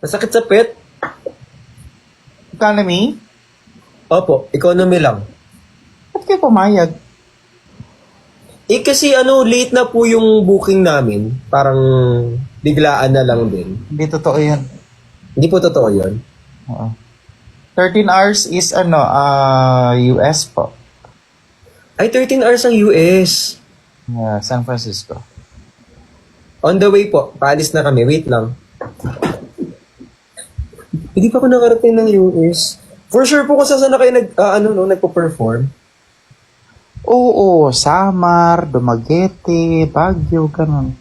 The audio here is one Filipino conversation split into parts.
Masakit sa pet? Economy? Opo, economy lang. Ba't kayo pumayag? Kasi late na po yung booking namin. Parang biglaan na lang din. Hindi totoo yan. Hindi po totoo yun. Oo. 13 hours is US po. Ay, 13 hours ang US. Yeah, San Francisco. On the way po. Paalis na kami. Wait lang. Hindi pa ako nakarating ng US. For sure po kung saan na kayo nagpo-perform. Oo, Samar, Dumaguete, Baguio, ganun.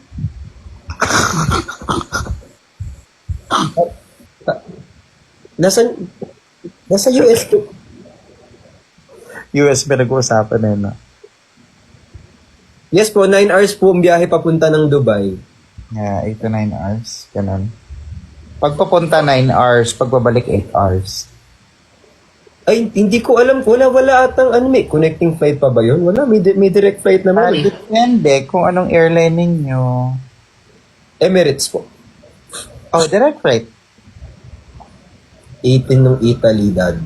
Nasa US po. US pinag-uusapan na yun. Yes po, 9 hours po ang biyahe papunta ng Dubai. Yeah, 8 to 9 hours. Ganun. Pagpapunta 9 hours, pagbabalik 8 hours. Ay, hindi ko alam. Wala atang may connecting flight pa ba yun? Wala, may direct flight naman. Depende kung anong airline ninyo. Emirates po. Oh, direct flight. 18 ng Italy, dad.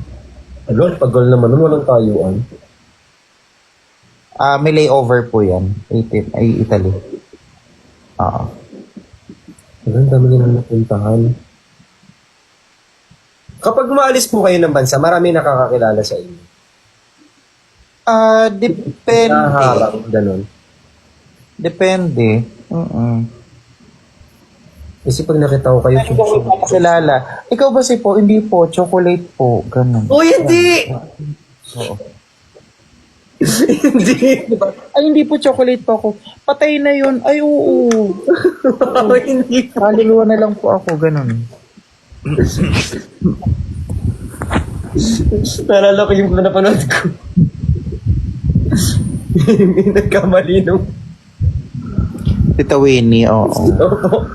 Ano, tagal naman nun, walang tayuan. May layover po yan. 18, ay Italy. Oo. Ang dami nilang napuntahan. Kapag maalis po kayo ng bansa, marami nakakakilala sa inyo. Depende. Naharap, ganun. Depende. Kasi pag nakita ko kayo, Kilala. Ikaw ba si po? Hindi po. Chocolate po. Ganun. oh, hindi! Oo. Hindi. Ay, hindi po chocolate po ako. Patay na yun. Ay, oo. Oh, hindi. Kaluluwa na lang po ako. Ganun. Naalala ko yung napanood ko. May nagkamali nung... Tita Winnie, oo. Opo.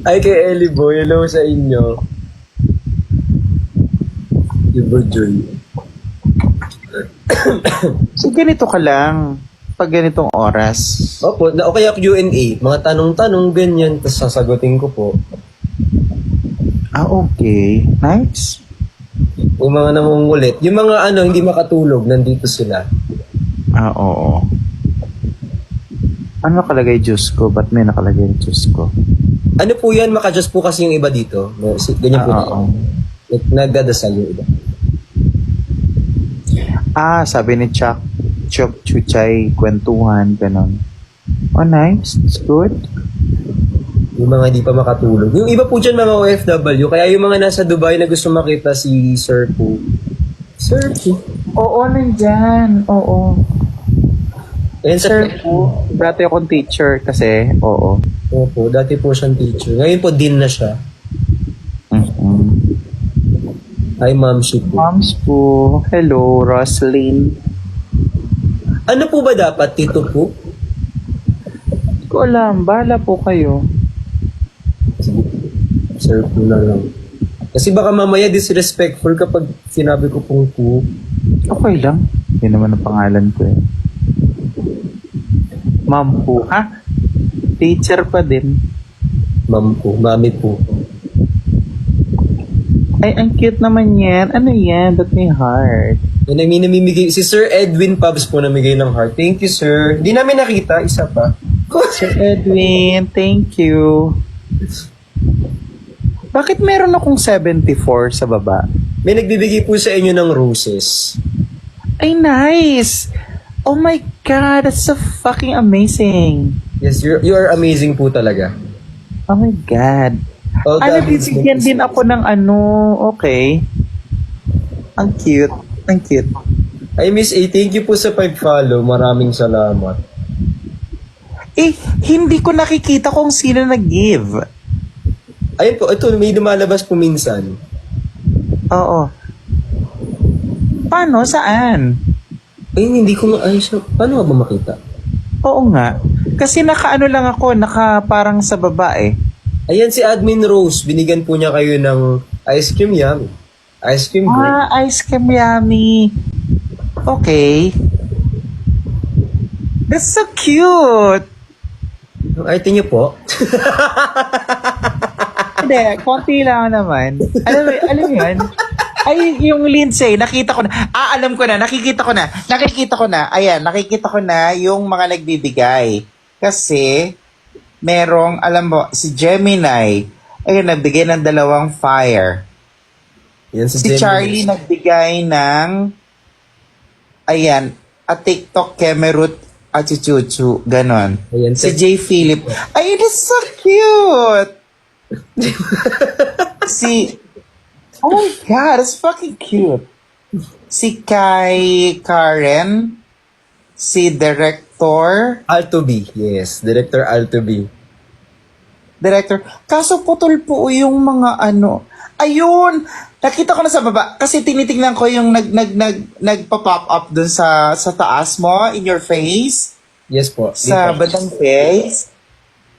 Ay, kay Ellie Boy, hello sa inyo. Joy. So, ganito ka lang. Pag ganitong oras. Opo, o kaya Q&A, mga tanong-tanong, ganyan, tapos sasagutin ko po. Okay. Nice. Yung mga namungulit, yung mga hindi makatulog, nandito sila. Oo. Ano nakalagay juice ko? Ba't may nakalagay juice ko? Ano po yan, maka-Diyos po kasi yung iba dito. Ganyan po Oo. nagdadasal yung iba. Sabi ni Chuck, Chok Chuchay, kwentuhan, ganun. Oh, nice. It's good. Yung mga hindi pa makatulog. Yung iba po dyan mga OFW, kaya yung mga nasa Dubai na gusto makita si Sir po. Sir po. Oo, nandyan. Oo. Ayan Sir po, dati akong teacher kasi, oo. Opo, dati po siyang teacher. Ngayon po, din na siya. Hi, Ma'am Shi po. Moms po. Hello, Roslyn. Ano po ba dapat, Tito po? Hindi ko alam. Bahala po kayo. Sige, Sir po na lang. Kasi baka mamaya disrespectful kapag sinabi ko pong po. Okay lang. Yun naman ang pangalan ko eh. Ma'am po. Ha? Teacher pa din. Ma'am po, Mami po. Ay, ang cute naman yan. Ano yan? Ba't may heart? Yan ang namimigay. Si Sir Edwin Pubs po namigay ng heart. Thank you, sir. Hindi namin nakita. Isa pa. Sir Edwin, thank you. Bakit meron akong 74 sa baba? May nagbibigay po sa inyo ng roses. Ay, nice! Oh my God, that's so fucking amazing. Yes, you are amazing po talaga. Oh my God. All the Bibigyan din ako ng okay. Ang cute. Ang cute. Ay, Miss A, thank you po sa pag-follow. Maraming salamat. Hindi ko nakikita kung sino nag-give. Ayun po, ito, may lumalabas po minsan. Oo. Paano? Saan? Ay, hindi ko paano ba makita? Oo nga. Kasi naka lang ako, naka parang sa baba eh. Ayan si Admin Rose. Binigyan po niya kayo ng ice cream yummy. Ice cream break. Ice cream yummy. Okay. That's so cute! Ang arte niyo po. Hindi, konti lang naman. Alam mo yun? Ay, yung Lindsay, nakita ko na. Alam ko na, nakikita ko na. Ayan, nakikita ko na yung mga nagbibigay. Kasi, merong, alam mo, si Gemini, ayun, nagbigay ng 2 fire. Yan Si Gemini. Charlie nagbigay ng, ayan, a TikTok Kemerut at Chuchu, ganon. Ayan, Si J. Philip, ay, that's so cute! Oh my God, that's fucking cute. Si Karen, si Director, Alto B. Yes, Director Alto B. kaso putol po yung mga ano. Ayun, nakita ko na sa baba kasi tinitingnan ko yung nagpa-pop up dun sa taas mo, in your face, Yes po. sa Dito. bandang face.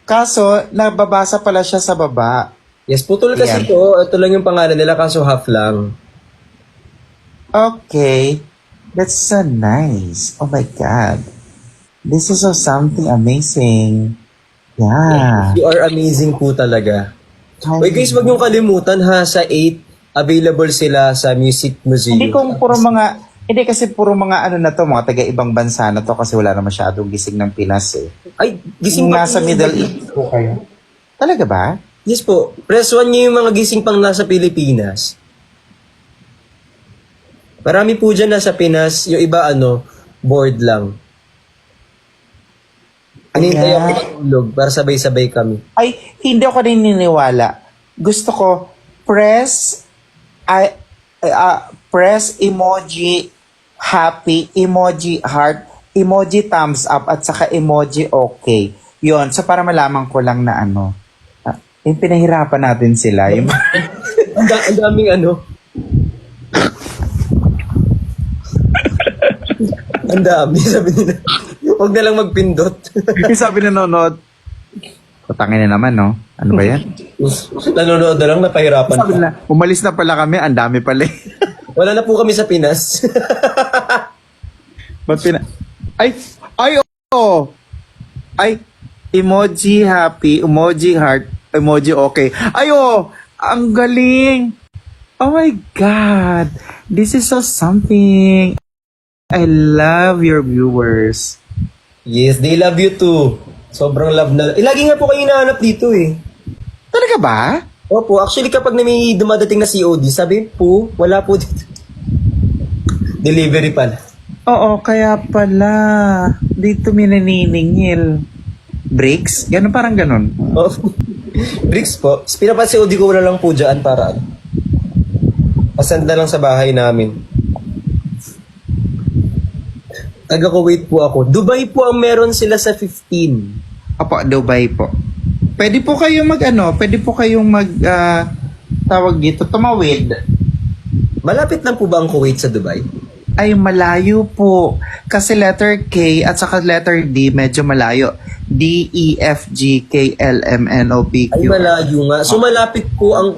Kaso, nababasa pala siya sa baba. Yes, putol kasi Yan. to. Ito lang yung pangalan nila kaso half lang. Okay. That's so nice. Oh my God. This is so something amazing. Yeah. You are amazing po talaga. Wait guys, wag niyong kalimutan ha, sa 8, available sila sa Music Museum. Hindi kasi puro mga ano na to, mga taga-ibang bansa na to kasi wala na masyadong gising ng Pinas eh. Ay, gising Yung pa nasa po. Middle East po kayo. Talaga ba? Yes po. Press 1 niyo yung mga gising pang nasa Pilipinas. Marami po dyan nasa Pinas. Yung iba board lang. Anintay Ayan. ako matulog para sabay-sabay kami. Ay, hindi ako naniniwala. Gusto ko, press emoji happy, emoji heart, emoji thumbs up, at saka emoji okay. Yon, so para malaman ko lang na yung pinahirapan natin sila. Yung Ang daming Ang dami, sabi nila. Huwag na lang magpindot. sabi nanonood, patangin na naman, no? Ano ba yan? Nanonood na lang, napahirapan Sabi pa. nila, umalis na pala kami, ang dami pala eh. Wala na po kami sa Pinas. Ba't Ay, emoji happy, emoji heart, emoji okay. Ang galing. Oh my God. This is so something. I love your viewers. Yes, they love you too. Sobrang love na. Lagi nga po kayo hinahanap dito eh. Talaga ba? Opo, actually kapag may dumadating na COD, sabi po, wala po dito. Delivery pala. Oo, kaya pala. Dito may naniningil. Breaks? Ganun, parang ganun. Oh. Bricks po. Pinapa-COD ko na lang po dyan para pasend na lang sa bahay namin. Taga-Kuwait po ako. Dubai po ang meron sila sa 15. Opo, Dubai po. Pwede po kayong tawag dito, tumawid. Malapit lang po ba ang Kuwait sa Dubai? Ay, malayo po. Kasi letter K at saka letter D, medyo malayo. D, E, F, G, K, L, M, N, O, P, Ay, Q. malayo nga. So, malapit po ang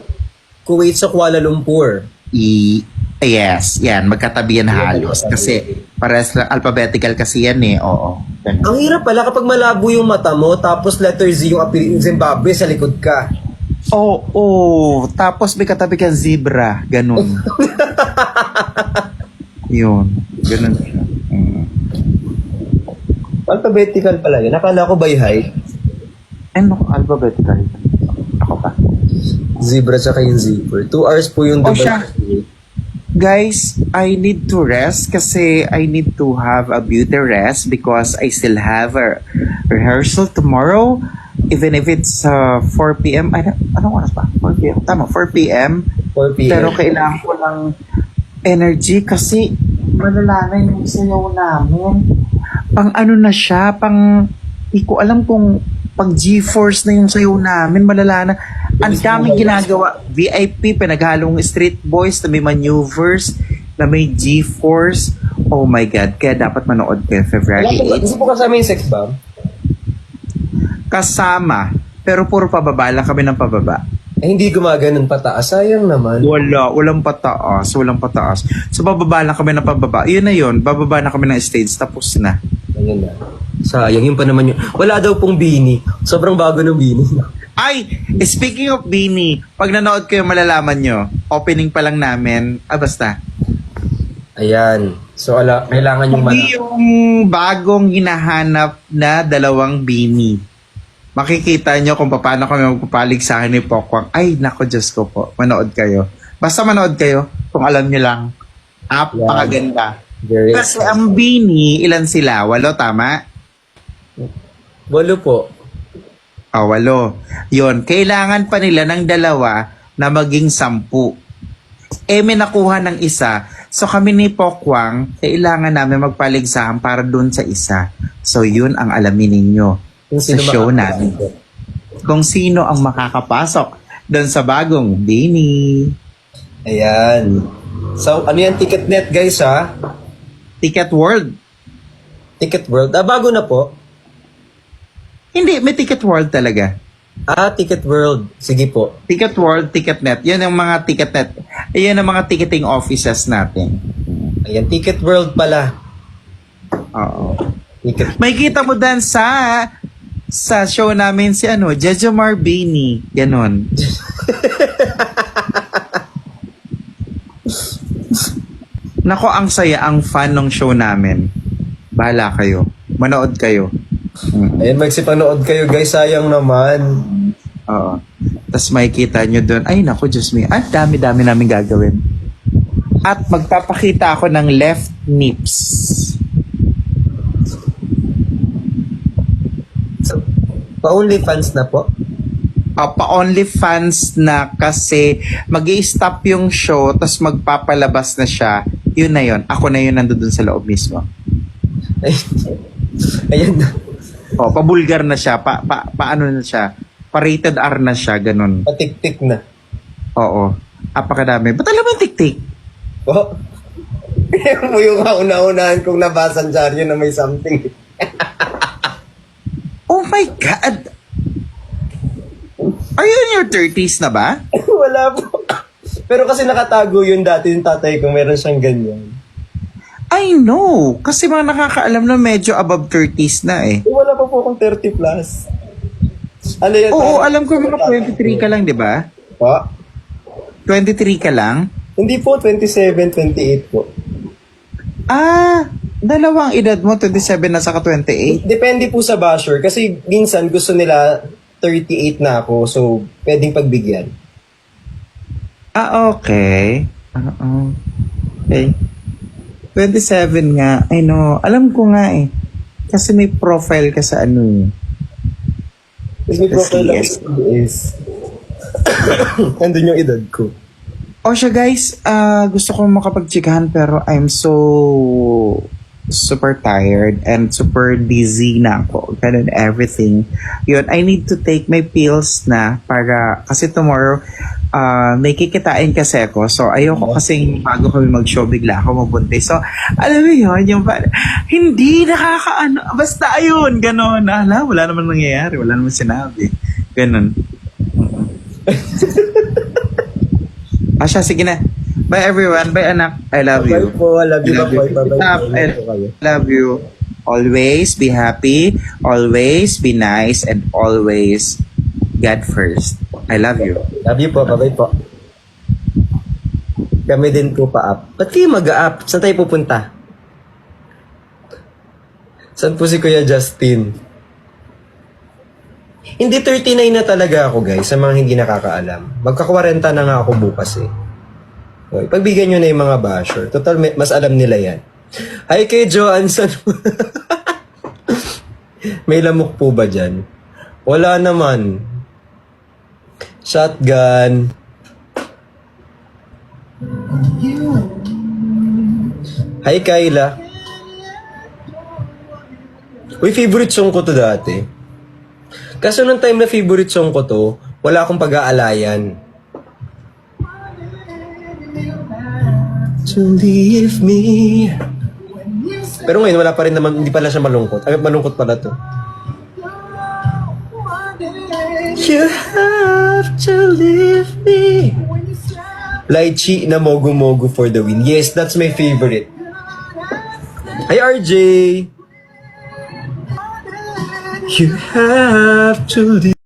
Kuwait sa Kuala Lumpur. Yes, yan. Magkatabi yan halos. Kasi, parehas lang, alphabetical kasi yan eh. Oo. Ganun. Ang hirap pala kapag malabo yung mata mo, tapos letter Z yung apelido ng Zimbabwe, sa likod ka. Oo. Tapos may katabi kang zebra. Ganun. Yun. Ganun siya. Alphabetical pala yun. Nakala ko by height. Ano? Alphabetical. Ako pa. Zebra tsaka yung zipper. 2 hours po yung Oh, Dubai. siya. Guys, I need to rest kasi I need to have a beauty rest because I still have a rehearsal tomorrow. Even if it's 4 p.m. Anong oras ba? 4 p.m. Tama, 4 p.m. 4 p.m. Pero kailangan ko ng energy kasi malala na yung sayaw namin. Pang ano na siya, di ko alam kung pag G-Force na yung sayaw namin, malala na. Ang daming ginagawa. VIP, pinaghalong street boys na may maneuvers, na may G-Force. Oh my God. Kaya dapat manood kayo February 8. Gusto po kasama yung sex bomb? Kasama. Pero puro pababa lang kami ng pababa. Eh, hindi gumaganon pataas. Sayang naman. Walang pataas. So bababa lang kami ng pababa. Yun na yun. Bababa na kami ng stage. Tapos na. Ayun na. Sayang, yun pa naman yun. Wala daw pong Beanie. Sobrang bago ng Beanie. Ay, speaking of Beanie, pag nanood kayo malalaman nyo, opening pa lang namin, basta. Ayan. So, kailangan yung Hindi yung bagong hinahanap na dalawang Beanie. Makikita nyo kung paano kami magpapaligsahan ni Pokwang. Ay, nako, Diyos ko po. Manood kayo. Basta manood kayo kung alam nyo lang. Napakaganda. Very Kasi ang Beanie, ilan sila? 8, tama? 8 po. 8. Yun, kailangan pa nila ng 2 na maging 10. May nakuha ng isa. So kami ni Pokwang, kailangan namin magpaligsahan para dun sa isa. So yun ang alamin ninyo sa show namin. Kung sino ang makakapasok dun sa bagong Beanie. Ayan. So, ano yan? Ticketnet, guys, ha? Ticket World. Ticket World. Bago na po. Hindi, may Ticket World talaga. Ticket World. Sige po. Ticket World, Ticketnet. Yan ang mga Ticketnet. Yan ang mga ticketing offices natin. Ayan, Ticket World pala. Oo. Ticket. May kita mo dan sa show namin si Jejomar Beanie. Ganon. Nako, ang saya, ang fun ng show namin. Bahala kayo. Manood kayo. Ayan, magsipanood kayo, guys. Sayang naman. Oo. Tapos makikita nyo doon, ay naku, Diyos me, ang dami-dami namin gagawin. At magpapakita ako ng left nips. So, pa-OnlyFans na po? Pa-only fans na kasi mag-i-stop yung show tapos magpapalabas na siya. Yun na yun. Ako na yun nandun sa loob mismo. Ayan na. Pabulgar na siya. Paano na siya? Pa-rated R na siya. Ganun. Patik-tik na. Oo. Apakadami. Ba't alam mo yung tik-tik? Oh. Mo yung kauna-unahan kong nabasan dyan na may something. Oh my God! Are you in your 30s na ba? Wala po. Pero kasi nakatago yun dati yung tatay ko, meron siyang ganyan. I know. Kasi mga nakakaalam na medyo above 30s na eh. Wala pa po akong 30 plus. Ano yan? Oo, alam ko mga 23 ka lang, di ba? Po? 23 ka lang? Hindi po, 27, 28 po. Dalawang edad mo, 27 na saka 28. Depende po sa basher. Kasi minsan gusto nila 38 na ako. So, pwedeng pagbigyan. Okay. Okay. 27 nga. I know. Alam ko nga eh. Kasi may profile ka sa ano eh. Kasi may profile lang sa CS. Nandun yung edad ko. O siya guys, gusto ko makapag-chikahan pero I'm so super tired and super dizzy na ako. Ganun everything. Yun, I need to take my pills na para, kasi tomorrow, may kikitain kasi ako. So, ayoko kasing bago kami mag-show, bigla ako mabuntis. So, alam mo yun, yung hindi nakakaano, basta ayun, ganun. Wala naman nangyayari, wala naman sinabi. Ganun. Siya, sige na. Bye everyone. Bye anak. I love you. Bye po. I love you. I love you. Always be happy. Always be nice. And always God first. I love you. Love you po. Bye-bye po. Kami din po pa-up. Ba't kayo mag-up? Saan tayo pupunta? Saan po si Kuya Justin? Hindi 39 na talaga ako, guys, sa mga hindi nakakaalam. Magka-40 na nga ako bukas eh. Okay, pagbigyan nyo na yung mga basher. Total, mas alam nila yan. Hi kay Joanson. May lamok po ba dyan? Wala naman. Shotgun. Hi Kayla. Uy, favorite song ko to dati. Kaso nung time na favorite song ko to, wala akong pag-aalayan. To leave me. Pero ngayon wala pa rin naman, hindi pala siya malungkot. Ay, malungkot pala to. You have to leave me. Lychee na Mogu Mogu for the win. Yes, that's my favorite. Hi RJ. You have to leave.